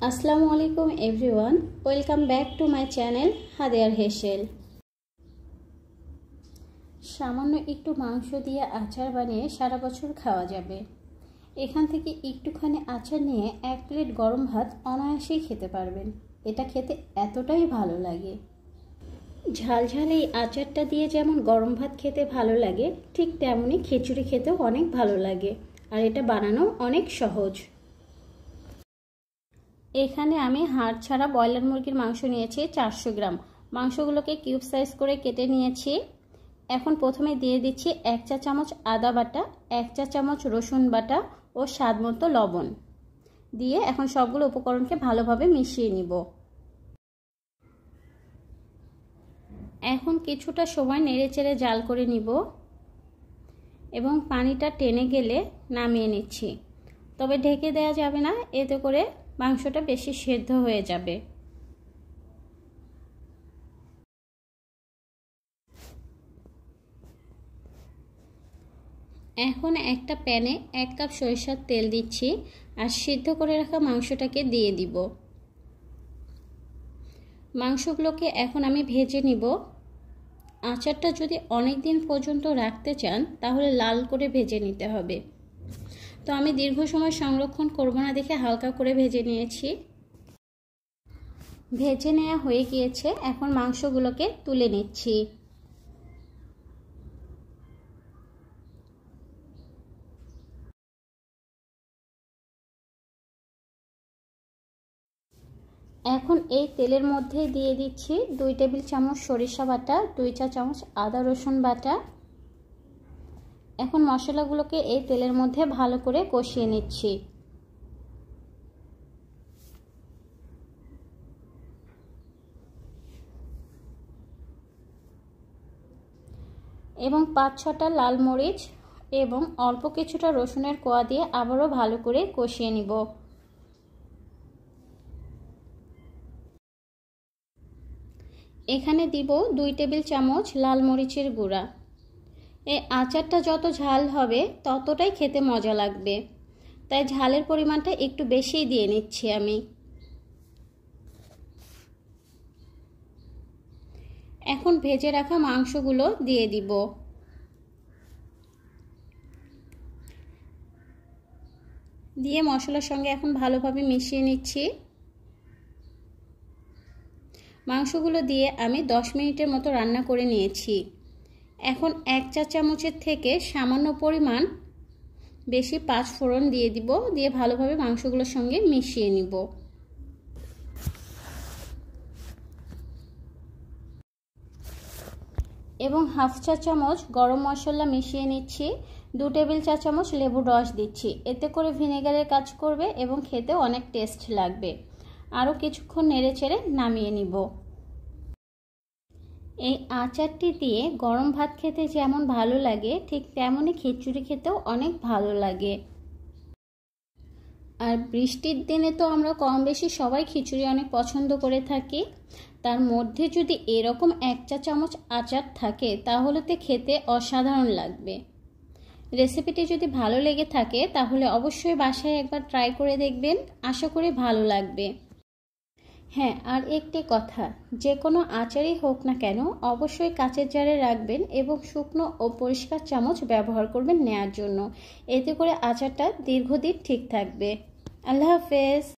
আসসালামু আলাইকুম everyone, welcome back to my channel হাদিয়ার হেসেল। সামান্য একটু মাংস দিয়ে আচার বানিয়ে সারা বছর খাওয়া যাবে। এখান থেকে একটুখানি আচার নিয়ে 1 প্লেট গরম ভাত অনায়াসেই খেতে পারবেন। এটা খেতে এতটাই ভালো লাগে। ঝালঝাল এই আচারটা দিয়ে যেমন গরম ভাত খেতে ভালো লাগে, ঠিক তেমনই খিচুড়ি খেতেও অনেক ভালো লাগে। আর এটা বানানো অনেক সহজ। এখানে আমি হাড় ছাড়া ব্রয়লার মুরগির মাংস নিয়েছি 400 গ্রাম। মাংসগুলোকে কিউব সাইজ করে কেটে নিয়েছি। এখন প্রথমে দিয়ে দিচ্ছি 1 চা চামচ আদা বাটা, 1 চা চামচ রসুন বাটা ও স্বাদ মতো লবণ দিয়ে এখন সবগুলো উপকরণকে ভালোভাবে মিশিয়ে নিব। এখন কিছুটা সময় নেড়েচেড়ে জাল করে নিব এবং পানিটা টেনে গেলে নামিয়ে নিচ্ছি। তবে ঢেকে দেওয়া যাবে না, এতে করে মাংসটা বেশি সেদ্ধ হয়ে যাবে। এখন একটা প্যানে 1 কাপ সরিষার তেল দিচ্ছি আর সিদ্ধ করে রাখা মাংসটাকে দিয়ে দিব। মাংসগুলোকে এখন আমি ভেজে নিব। আচারটা যদি অনেক দিন পর্যন্ত রাখতে চান তাহলে লাল করে ভেজে নিতে হবে। তো আমি দীর্ঘ সময় সংরক্ষণ করব না দেখে হালকা করে ভেজে নিয়েছি। ভেজে নেওয়া হয়ে গিয়েছে, এখন মাংসগুলোকে তুলে নিচ্ছি। এখন এই তেলের মধ্যে দিয়ে দিচ্ছি 2 টেবিল চামচ সরিষা বাটা, 2 চা চামচ আদা রসুন বাটা। এখন মশলাগুলোকে এই তেলের মধ্যে ভালো করে কষিয়ে নিচ্ছি। এবং 5-6টা লাল মরিচ এবং অল্প কিছুটা রসুনের কোয়া দিয়ে আবারও ভালো করে কষিয়ে নিব। এখানে দিব 2 টেবিল চামচ লাল মরিচের গুঁড়া। এই আচারটা যত ঝাল হবে ততটাই খেতে মজা লাগবে, তাই ঝালের পরিমাণটা একটু বেশিই দিয়ে নিচ্ছি আমি। এখন ভেজে রাখা মাংসগুলো দিয়ে দিব। দিয়ে মশলার সঙ্গে এখন ভালোভাবে মিশিয়ে নিচ্ছি। মাংসগুলো দিয়ে আমি 10 মিনিটের মতো রান্না করে নিয়েছি। এখন 1 চা চামচের থেকে সামান্য পরিমাণ বেশি 5 ফোড়ন দিয়ে দিব, দিয়ে ভালোভাবে মাংসগুলোর সঙ্গে মিশিয়ে নিব। এবং 1/2 চা চামচ গরম মশলা মিশিয়ে নিচ্ছি। 2 টেবিল চা চামচ লেবুর রস দিচ্ছি, এতে করে ভিনেগারের কাজ করবে এবং খেতে অনেক টেস্ট লাগবে। আরও কিছুক্ষণ নেড়েচেড়ে নামিয়ে নিব। এই আচারটি দিয়ে গরম ভাত খেতে যেমন ভালো লাগে, ঠিক তেমনই খিচুড়ি খেতেও অনেক ভালো লাগে। আর বৃষ্টির দিনে তো আমরা কম বেশি সবাই খিচুড়ি অনেক পছন্দ করে থাকি। তার মধ্যে যদি এরকম 1 চা চামচ আচার থাকে তাহলে তো খেতে অসাধারণ লাগবে। রেসিপিটি যদি ভালো লেগে থাকে তাহলে অবশ্যই বাসায় একবার ট্রাই করে দেখবেন, আশা করি ভালো লাগবে। হ্যাঁ, আর একটি কথা, যে কোনো আচারই হোক না কেন অবশ্যই কাচের জারে রাখবেন এবং শুকনো ও পরিষ্কার চামচ ব্যবহার করবেন নেয়ার জন্য। এতে করে আচারটা দীর্ঘদিন ঠিক থাকবে। আল্লাহ হাফেজ।